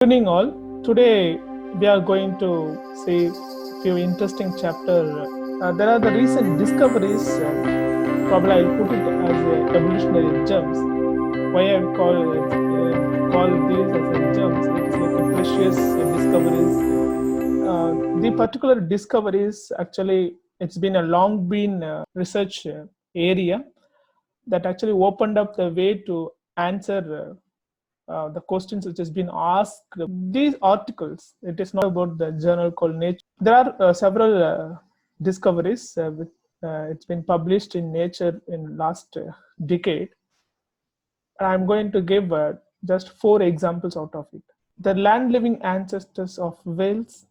Good evening, all. Today we are going to see a few interesting chapters. There are the recent discoveries. Probably I'll put it as evolutionary gems. Why I call these as gems? It's like a precious discoveries. The particular discoveries actually it's been a long been research area that actually opened up the way to answer the questions which has been asked. These articles, it is not about the journal called Nature. There are several discoveries. It's been published in Nature in last decade. I'm going to give just 4 examples out of it. The land-living ancestors of whales,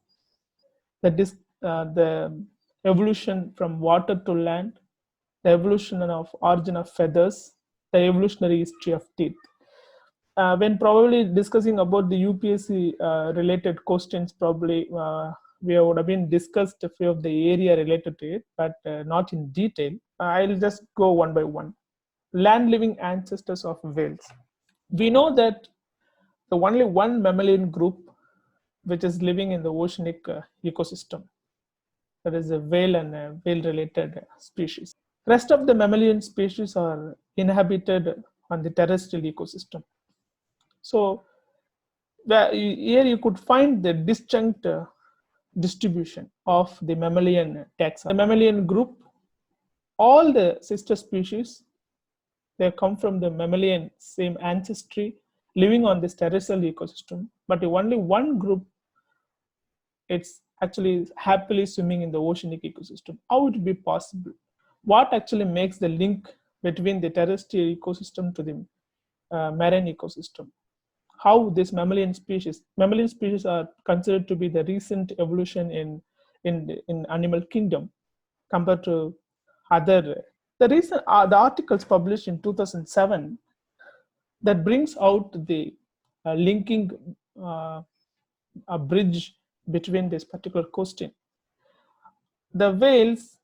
the evolution from water to land, the evolution of origin of feathers, the evolutionary history of teeth. When probably discussing about the UPSC related questions, probably we would have been discussed a few of the area related to it, but not in detail. I'll just go one by one. Land living ancestors of whales. We know that the only one mammalian group which is living in the oceanic ecosystem, that is a whale and whale related species. Rest of the mammalian species are inhabited on the terrestrial ecosystem. So here you could find the disjunct distribution of the mammalian taxa. The mammalian group, all the sister species, they come from the mammalian same ancestry, living on this terrestrial ecosystem. But only one group, it's actually happily swimming in the oceanic ecosystem. How would it be possible? What actually makes the link between the terrestrial ecosystem to the marine ecosystem? How this mammalian species are considered to be the recent evolution in animal kingdom compared to other. The articles published in 2007 that brings out the linking a bridge between this particular question. The whales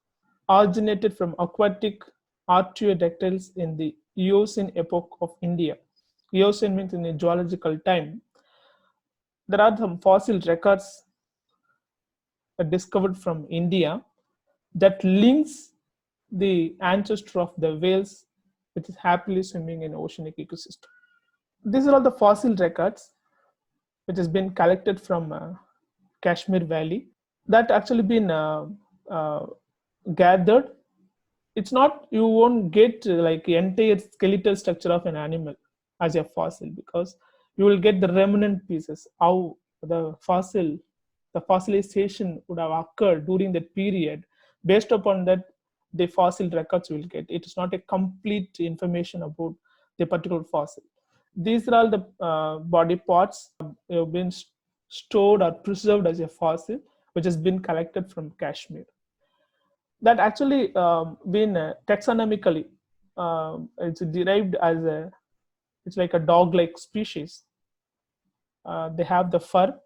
originated from aquatic archaeodactyls in the Eocene epoch of India. Eocene means in a geological time. There are some fossil records discovered from India that links the ancestor of the whales, which is happily swimming in oceanic ecosystem. These are all the fossil records which has been collected from Kashmir Valley that actually been gathered. It's not, you won't get like entire skeletal structure of an animal as a fossil, because you will get the remnant pieces, how the fossilization would have occurred during that period. Based upon that, the fossil records will get. It is not a complete information about the particular fossil. These are all the body parts have been stored or preserved as a fossil, which has been collected from Kashmir. That actually been taxonomically, it's derived as it's like a dog-like species. They have the fur,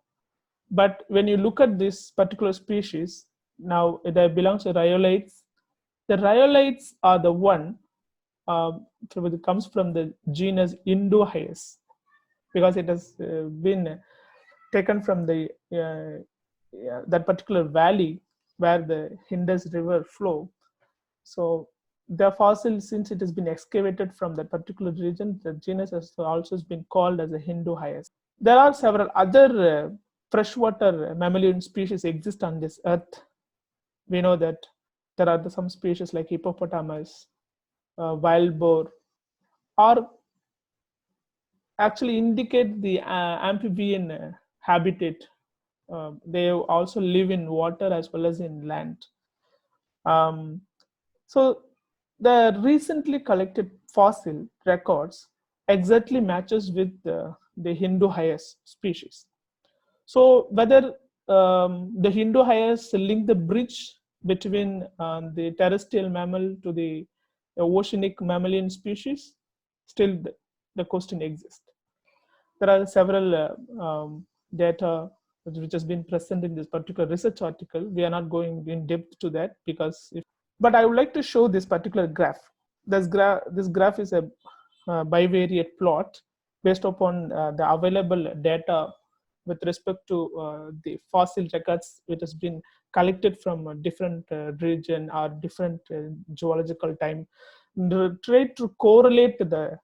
but when you look at this particular species, now it belongs to rhyolites. The rhyolites are the one it comes from the genus Indohyes, because it has been taken from the that particular valley where the Indus River flow. So the fossil, since it has been excavated from that particular region, the genus has also been called as a Hindu-Hyas. There are several other freshwater mammalian species exist on this earth. We know that there are some species like hippopotamus, wild boar, or actually indicate the amphibian habitat. They also live in water as well as in land. So the recently collected fossil records exactly matches with the Hindu-Hyas species. So whether the Hindu-Hyas link the bridge between the terrestrial mammal to the oceanic mammalian species, still the question exists. There are several data which has been present in this particular research article. We are not going in depth to that because but I would like to show this particular graph. This graph is a bivariate plot based upon the available data with respect to the fossil records which has been collected from a different region or different geological time, try to correlate the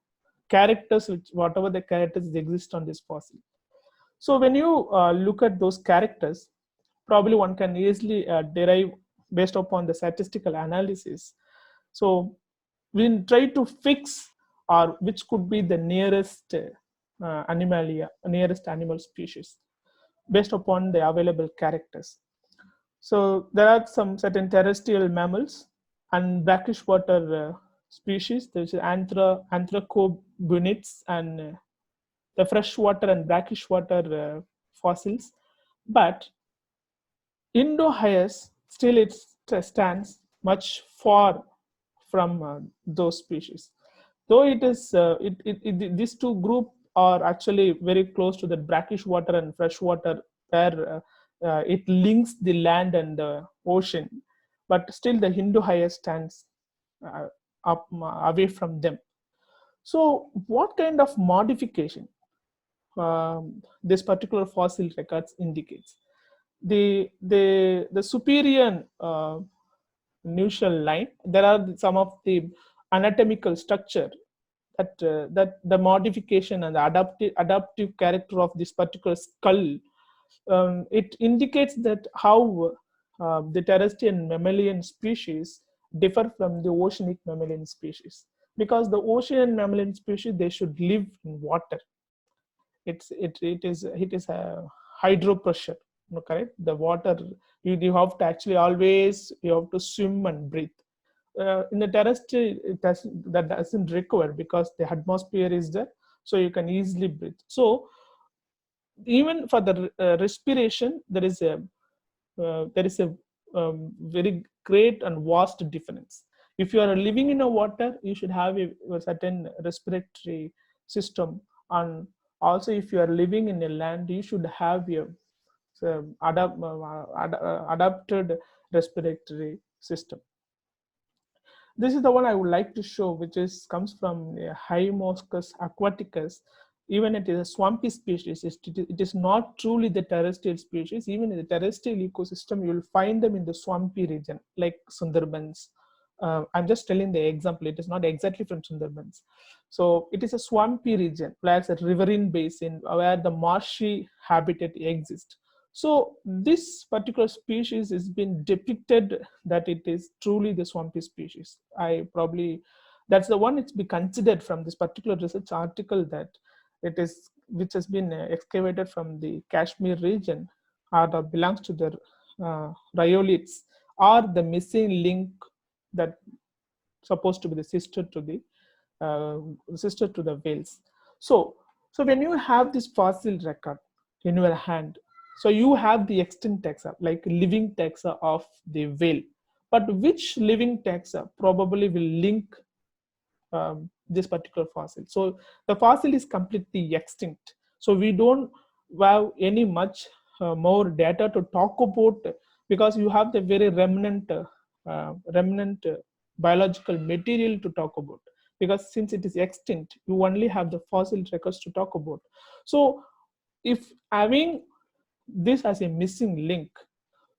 characters which whatever the characters exist on this fossil. So when you look at those characters, probably one can easily derive based upon the statistical analysis. So we try to fix or which could be the nearest animalia, nearest animal species based upon the available characters. So there are some certain terrestrial mammals and brackish water species. There's anthracobunids and the freshwater and brackish water fossils. But Indo-Hyas still it stands much far from those species. Though it is these two group are actually very close to the brackish water and freshwater, where it links the land and the ocean, but still the Indo-Hyas stands uh, up away from them. So, what kind of modification this particular fossil records indicates? The superior nuchal line, there are some of the anatomical structure that the modification and the adaptive character of this particular skull, it indicates that how the terrestrial mammalian species differ from the oceanic mammalian species, because the ocean mammalian species they should live in water. It is a hydro pressure, correct? The water, you have to actually always you have to swim and breathe. In the terrestrial that doesn't require, because the atmosphere is there, so you can easily breathe. So even for the respiration, there is a very great and vast difference. If you are living in a water, you should have a certain respiratory system, and also if you are living in a land, you should have a adapted respiratory system. This is the one I would like to show, which is comes from Hymoschus aquaticus. Even it is a swampy species. It is not truly the terrestrial species. Even in the terrestrial ecosystem, you will find them in the swampy region, like Sundarbans. I'm just telling the example. It is not exactly from Sundarbans. So it is a swampy region, like a riverine basin where the marshy habitat exists. So this particular species has been depicted that it is truly the swampy species. I probably that's the one it's been considered from this particular research article, that it is which has been excavated from the Kashmir region, or that belongs to the rhyolites, or the missing link that supposed to be the uh, sister to the whales. So, so when you have this fossil record in your hand, so you have the extinct taxa, like living taxa of the whale, but which living taxa probably will link this particular fossil? So the fossil is completely extinct. So we don't have any much more data to talk about, because you have the very remnant biological material to talk about, because since it is extinct, you only have the fossil records to talk about. So if having this as a missing link,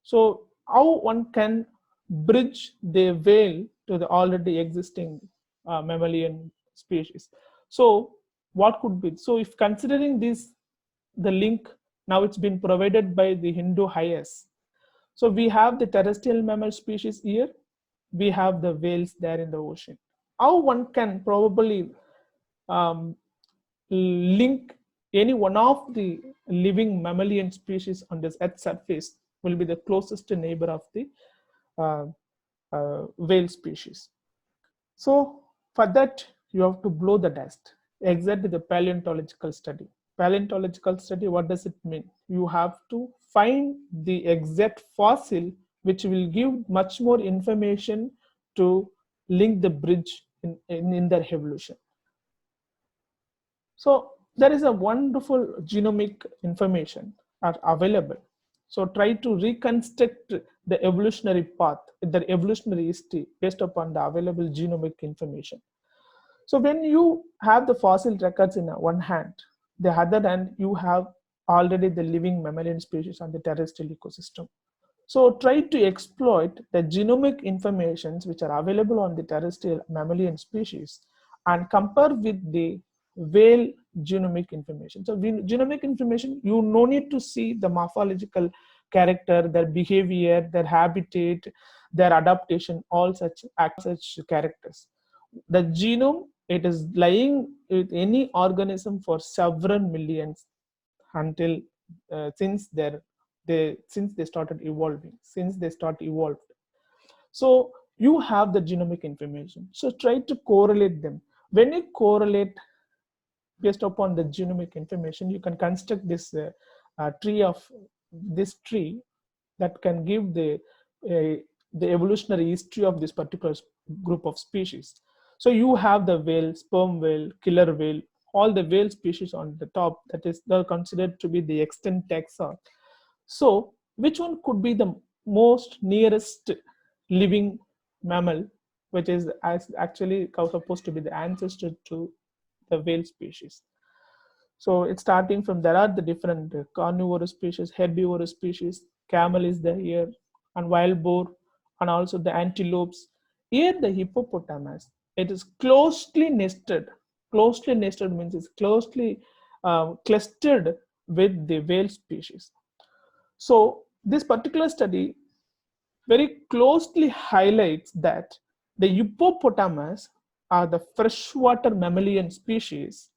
so how one can bridge the veil to the already existing mammalian species? So what could be? So if considering this, the link now it's been provided by the Indo-Hyas. So we have the terrestrial mammal species here, we have the whales there in the ocean. How one can probably um, link any one of the living mammalian species on this earth surface will be the closest neighbor of the uh, whale species. So for that, you have to blow the dust. Exactly the paleontological study. Paleontological study, what does it mean? You have to find the exact fossil which will give much more information to link the bridge in their evolution. So there is a wonderful genomic information are available. So try to reconstruct the evolutionary path, the evolutionary history based upon the available genomic information. So when you have the fossil records in one hand, the other hand you have already the living mammalian species on the terrestrial ecosystem. So try to exploit the genomic informations which are available on the terrestrial mammalian species and compare with the whale genomic information. So genomic information, you no need to see the morphological character, their behavior, their habitat, their adaptation, all such characters. The genome, it is lying with any organism for several millions until since they started evolving, since they start evolved. So you have the genomic information. So try to correlate them. When you correlate based upon the genomic information, you can construct this tree that can give the evolutionary history of this particular group of species. So you have the whale, sperm whale, killer whale, all the whale species on the top, that is, they're considered to be the extant taxa. So which one could be the most nearest living mammal, which is actually supposed to be the ancestor to the whale species? So it's starting from, there are the different carnivorous species, herbivorous species, camel is there here, and wild boar, and also the antelopes. Here the hippopotamus, it is closely nested. Closely nested means it's closely clustered with the whale species. So this particular study very closely highlights that the hippopotamus are the freshwater mammalian species,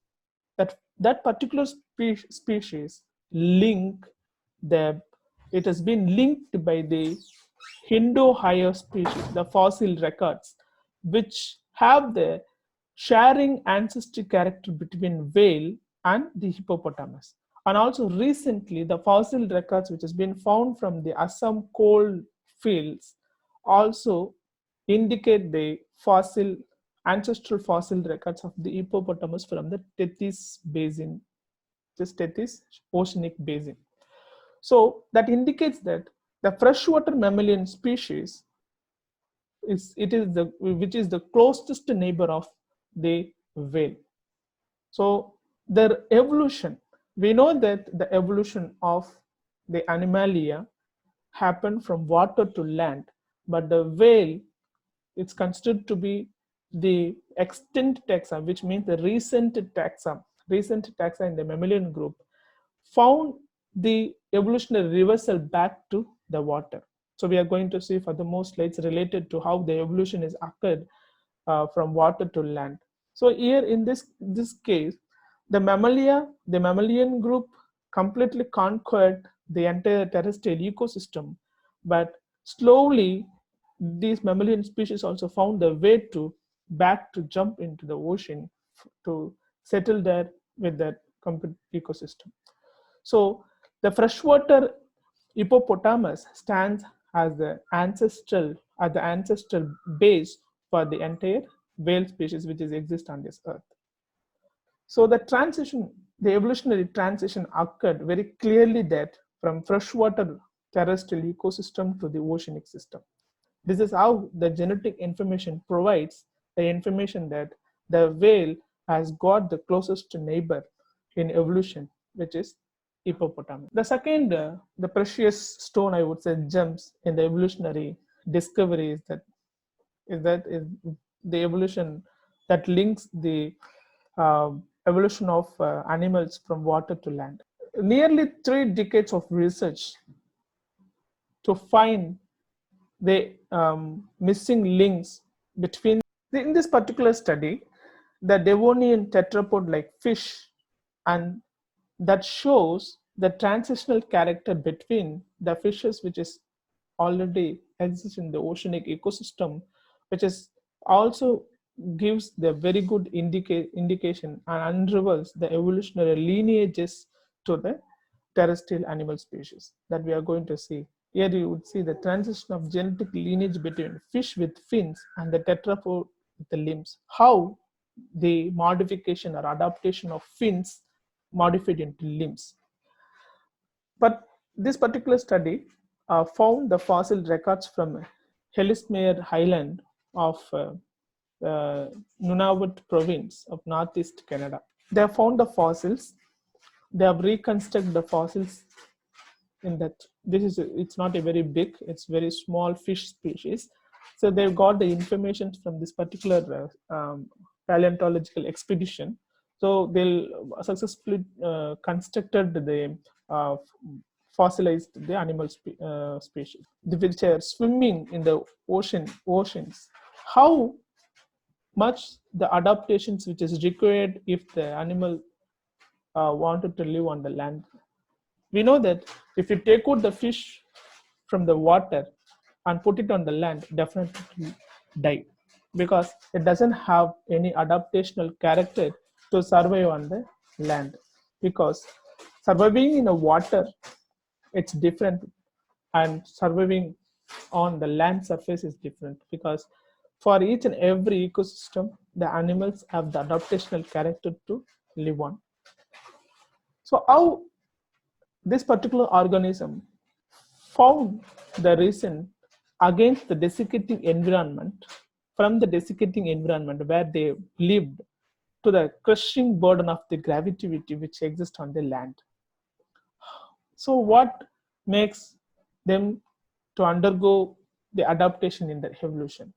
that particular species link the, it has been linked by the Indo-Higher species, the fossil records, which have the sharing ancestry character between whale and the hippopotamus. And also recently, the fossil records which has been found from the Assam coal fields also indicate the ancestral fossil records of the hippopotamus from the Tethys basin, this Tethys oceanic basin. So that indicates that the freshwater mammalian species which is the closest neighbor of the whale. So their evolution, we know that the evolution of the animalia happened from water to land, but the whale, it's considered to be the extinct taxa, which means the recent taxa in the mammalian group found the evolutionary reversal back to the water. So we are going to see furthermore slides related to how the evolution is occurred from water to land. So here in this case, the mammalian group completely conquered the entire terrestrial ecosystem, but slowly these mammalian species also found their way back to jump into the ocean to settle there with that complete ecosystem. So the freshwater hippopotamus stands as the ancestral base for the entire whale species which is exist on this earth. So the evolutionary transition occurred very clearly that from freshwater terrestrial ecosystem to the oceanic system. This is how the genetic information provides the information that the whale has got the closest neighbor in evolution, which is hippopotamus. The second, the precious stone, I would say, gems in the evolutionary discovery is the evolution that links the evolution of animals from water to land. Nearly 3 decades of research to find the missing links between, in this particular study, the Devonian tetrapod like fish, and that shows the transitional character between the fishes which is already exists in the oceanic ecosystem, which is also gives the very good indication and unravels the evolutionary lineages to the terrestrial animal species that we are going to see. Here you would see the transition of genetic lineage between fish with fins and the tetrapod with the limbs. How the modification or adaptation of fins modified into limbs. But this particular study found the fossil records from Ellesmere Highland of Nunavut province of northeast Canada. They found the fossils They have reconstructed the fossils in that. It's not a very big, it's very small fish species. So they've got the information from this particular paleontological expedition. So they'll successfully constructed the uh, fossilized the animal species which are swimming in the oceans. How much the adaptations which is required if the animal wanted to live on the land. We know that if you take out the fish from the water and put it on the land, definitely die, because it doesn't have any adaptational character to survive on the land. Because surviving in the water, it's different, and surviving on the land surface is different, because for each and every ecosystem, the animals have the adaptational character to live on. So how this particular organism found the reason against the desiccating environment, from the desiccating environment where they lived, to the crushing burden of the gravity which exists on the land. So what makes them to undergo the adaptation in the evolution?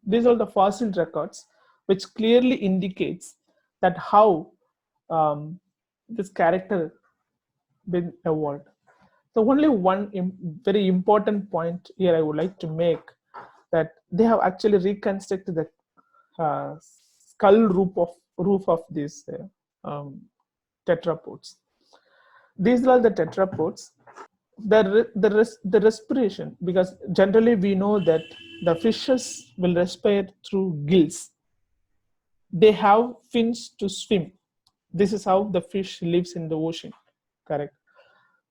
These are the fossil records which clearly indicates that how this character been evolved. So only one very important point here I would like to make, that they have actually reconstructed the skull roof of these tetrapods. These are the tetrapods. The respiration, because generally we know that the fishes will respire through gills. They have fins to swim. This is how the fish lives in the ocean, correct?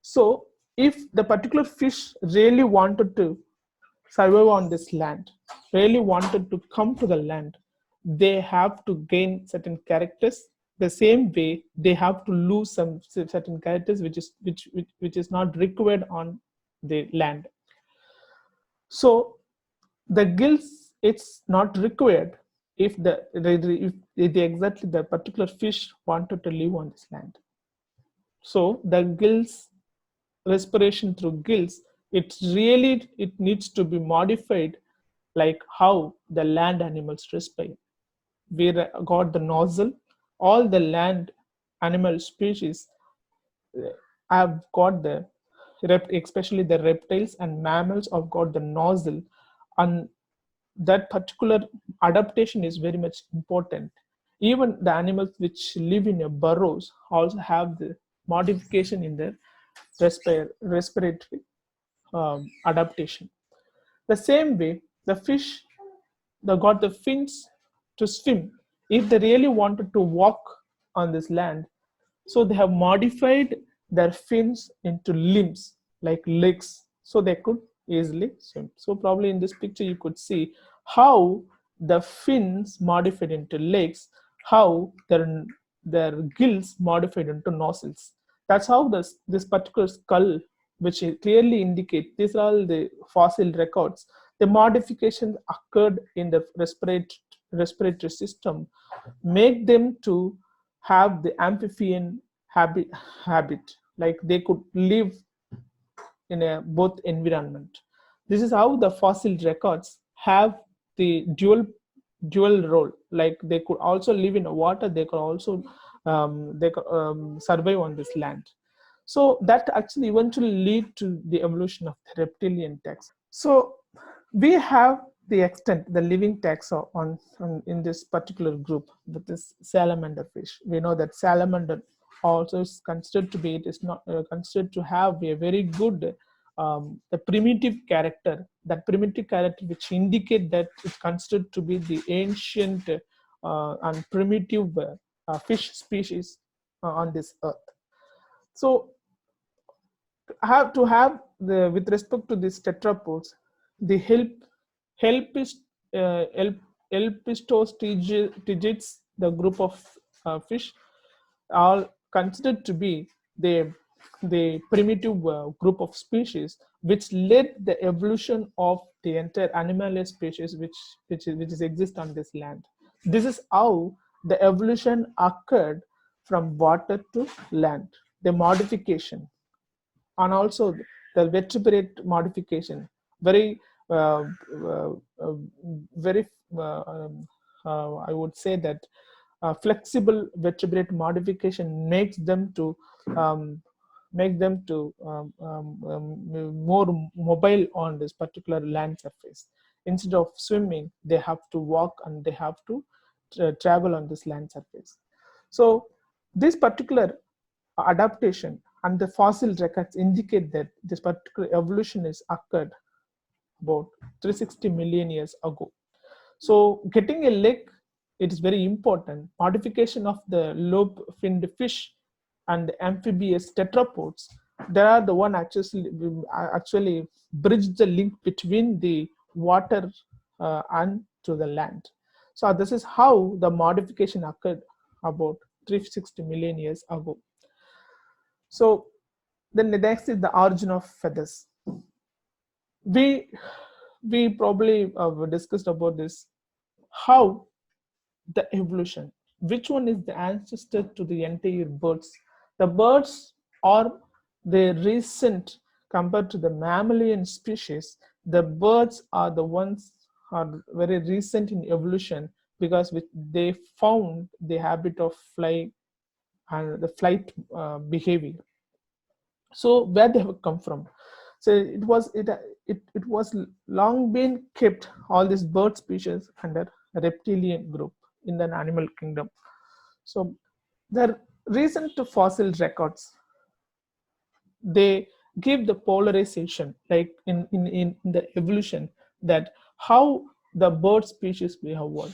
So if the particular fish really wanted to survive on this land, really wanted to come to the land, they have to gain certain characters. The same way they have to lose some certain characters which is not required on the land. So the gills, it's not required if if the exactly the particular fish wanted to live on this land. So the gills, respiration through gills, it needs to be modified like how the land animals respire. We got the nozzle. All the land animal species have got the especially the reptiles and mammals have got the nozzle, and that particular adaptation is very much important. Even the animals which live in a burrows also have the modification in their respiratory adaptation. The same way, the fish, they got the fins to swim. If they really wanted to walk on this land, so they have modified their fins into limbs like legs, so they could easily swim. So probably in this picture you could see how the fins modified into legs, how their gills modified into nostrils. That's how this particular skull, which clearly indicate these are all the fossil records. The modifications occurred in the respiratory system, make them to have the amphibian habit, like they could live in a both environment. This is how the fossil records have the dual role, like they could also live in water, they could also they could, survive on this land. So that actually eventually lead to the evolution of the reptilian taxa. So we have the extent, the living taxa on in this particular group, that is salamander fish. We know that salamander also is considered to be, it is not considered to have a very good the primitive character, that primitive character which indicate that it's considered to be the ancient and primitive fish species on this earth. So have to have the, with respect to these tetrapods, the helpist help helpistostigits, the group of fish, are considered to be the primitive group of species which led the evolution of the entire animal species which is exist on this land. This is how the evolution occurred from water to land, the modification, and also the vertebrate modification, very uh, uh, uh, very I would say that flexible vertebrate modification um, make them to more mobile on this particular land surface. Instead of swimming, they have to walk and they have to travel on this land surface. So this particular adaptation and the fossil records indicate that this particular evolution is occurred about 360 million years ago. So getting a leg, it is very important. Modification of the lobe-finned fish and amphibious tetrapods, they are the one actually bridge the link between the water and to the land. So this is how the modification occurred about 360 million years ago. So then the next is the origin of feathers. We we probably discussed about this, how the evolution, which one is the ancestor to the entire birds. The birds are the recent, compared to the mammalian species, the birds are the ones are very recent in evolution, because they found the habit of flying and the flight behavior. So where they have come from? So it was long been kept, all these bird species, under a reptilian group in the animal kingdom. So the recent fossil records, they give the polarization, like in the evolution, that how the bird species we have what,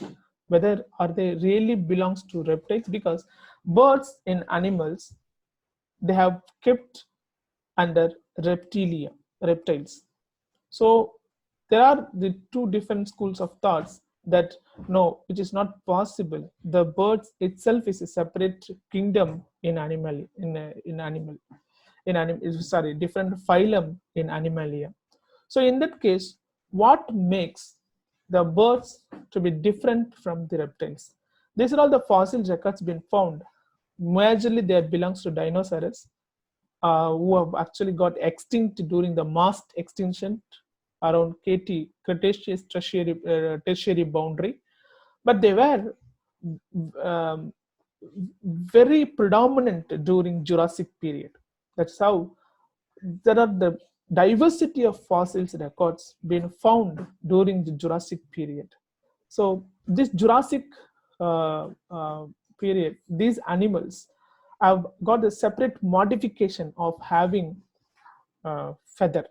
whether are they really belongs to reptiles, because birds in animals, they have kept under reptiles. So there are the two different schools of thoughts that no, it is not possible. The birds itself is a separate kingdom in sorry, different phylum in Animalia. So in that case, what makes the birds to be different from the reptiles? These are all the fossil records been found. Majorly, they belongs to dinosaurs, who have actually got extinct during the mass extinction around Cretaceous tertiary boundary, but they were um, very predominant during Jurassic period. That's how there are the diversity of fossils records being found during the Jurassic period. So this Jurassic period, these animals have got a separate modification of having feather.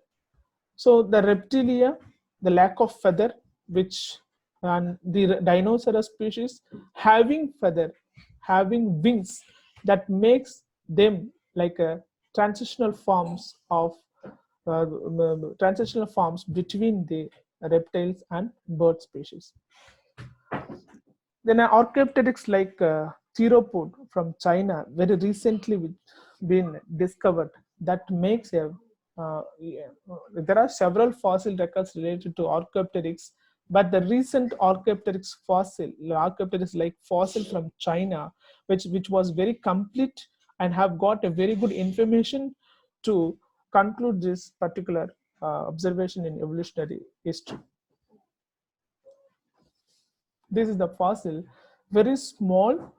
So the reptilia, the lack of feather, which and the dinosaur species having feather, having wings, that makes them like a transitional forms of transitional forms between the reptiles and bird species. Then Archaeopteryx like theropod from China, very recently been discovered, that makes a yeah, there are several fossil records related to Archaeopteryx, but the recent Archaeopteryx like fossil from China, which was very complete and have got a very good information to conclude this particular observation in evolutionary history. This is the fossil, very small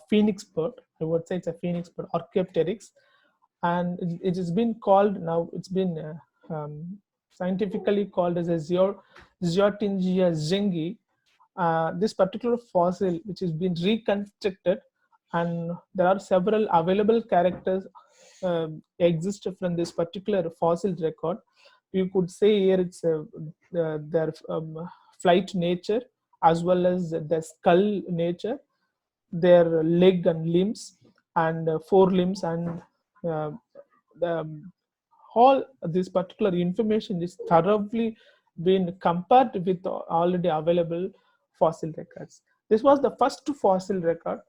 phoenix bird. I would say it's a phoenix bird, Archaeopteryx, and it has been called now. It's been scientifically called as a Zyotingia zingi. This particular fossil, which has been reconstructed, and there are several available characters exist from this particular fossil record. You could say here it's their flight nature, as well as the skull nature, their leg and limbs, and forelimbs, and uh, the all this particular information is thoroughly been compared with already available fossil records. This was the first fossil record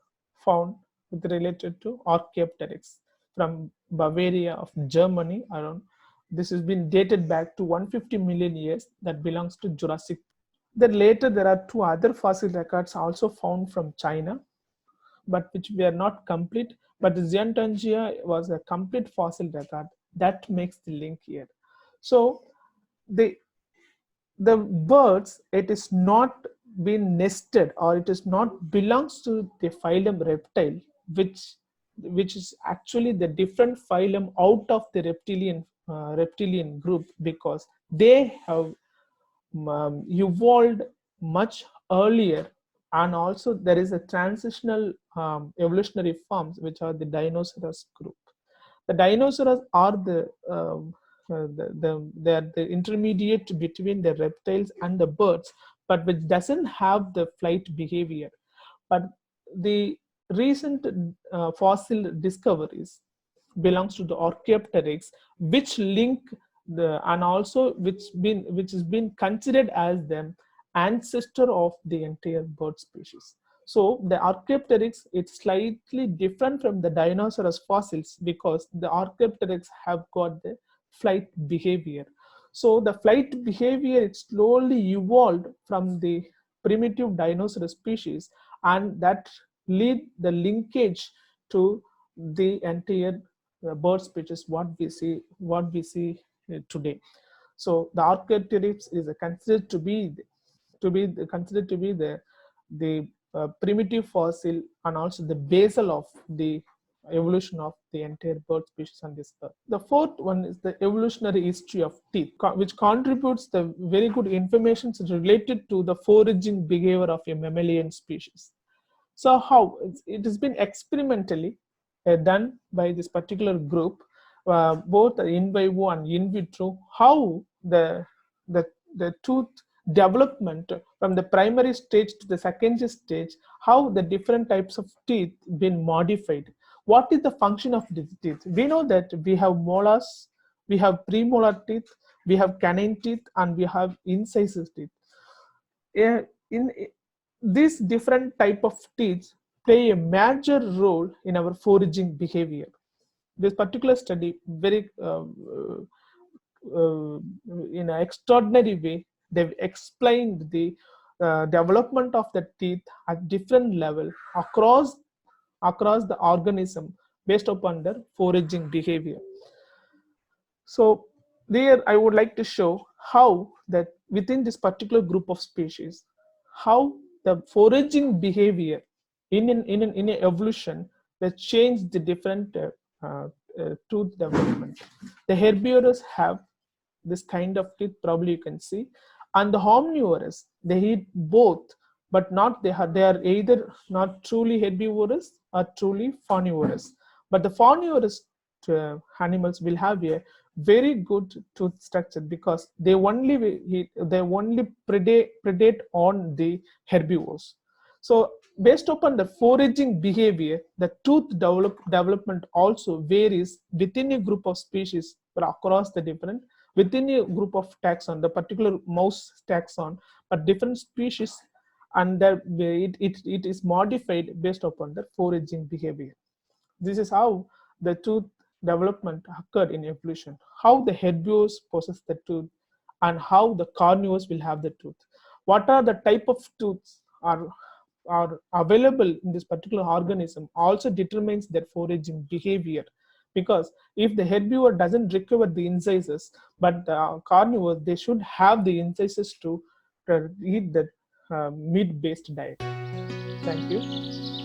found with related to Archaeopteryx from Bavaria of Germany around. This has been dated back to 150 million years, that belongs to Jurassic. Then later there are two other fossil records also found from China, but which were not complete. But the Zeontongia was a complete fossil record. That makes the link here. So the birds, it is not been nested, or it is not belongs to the phylum reptile, which is actually the different phylum out of the reptilian group, because they have evolved much earlier. And also there is a transitional evolutionary forms, which are the dinosaurs group. The dinosaurs are they are the intermediate between the reptiles and the birds, but which doesn't have the flight behavior. But the recent fossil discoveries belongs to the Archaeopteryx, which link the, and also which has been considered as the ancestor of the entire bird species. So the Archaeopteryx, it's slightly different from the Dinosaurus fossils, because the Archaeopteryx have got the flight behavior. So the flight behavior, it slowly evolved from the primitive dinosaur species, and that lead the linkage to the entire bird species what we see today. So the Archaeopteryx is considered to be the primitive fossil, and also the basal of the evolution of the entire bird species on this earth. The fourth one is the evolutionary history of teeth, which contributes the very good information related to the foraging behavior of a mammalian species. So how it has been experimentally done by this particular group, both in vivo and in vitro, how the the tooth development from the primary stage to the secondary stage, how the different types of teeth been modified. What is the function of these teeth? We know that we have molars, we have premolar teeth, we have canine teeth, and we have incisors teeth. In these different type of teeth play a major role in our foraging behavior. This particular study, very in an extraordinary way, they've explained the development of the teeth at different level across the organism based upon their foraging behavior. So there I would like to show how that within this particular group of species, how the foraging behavior in an evolution that changed the different tooth development. The herbivores have this kind of teeth, probably you can see, and the omnivorous, they eat both, but not they are either not truly herbivorous or truly carnivorous. But the carnivorous animals will have a very good tooth structure, because they only predate on the herbivores. So based upon the foraging behavior, the tooth development also varies within a group of species, but across the different within a group of taxon, the particular mouse taxon, but different species, and that it is modified based upon the foraging behavior. This is how the tooth development occurred in evolution, how the herbivores possess the tooth, and how the carnivores will have the tooth. What are the type of tooths are available in this particular organism also determines their foraging behavior. Because if the herbivore doesn't recover the incisors, but the carnivore, they should have the incisors to eat the meat-based diet. Thank you.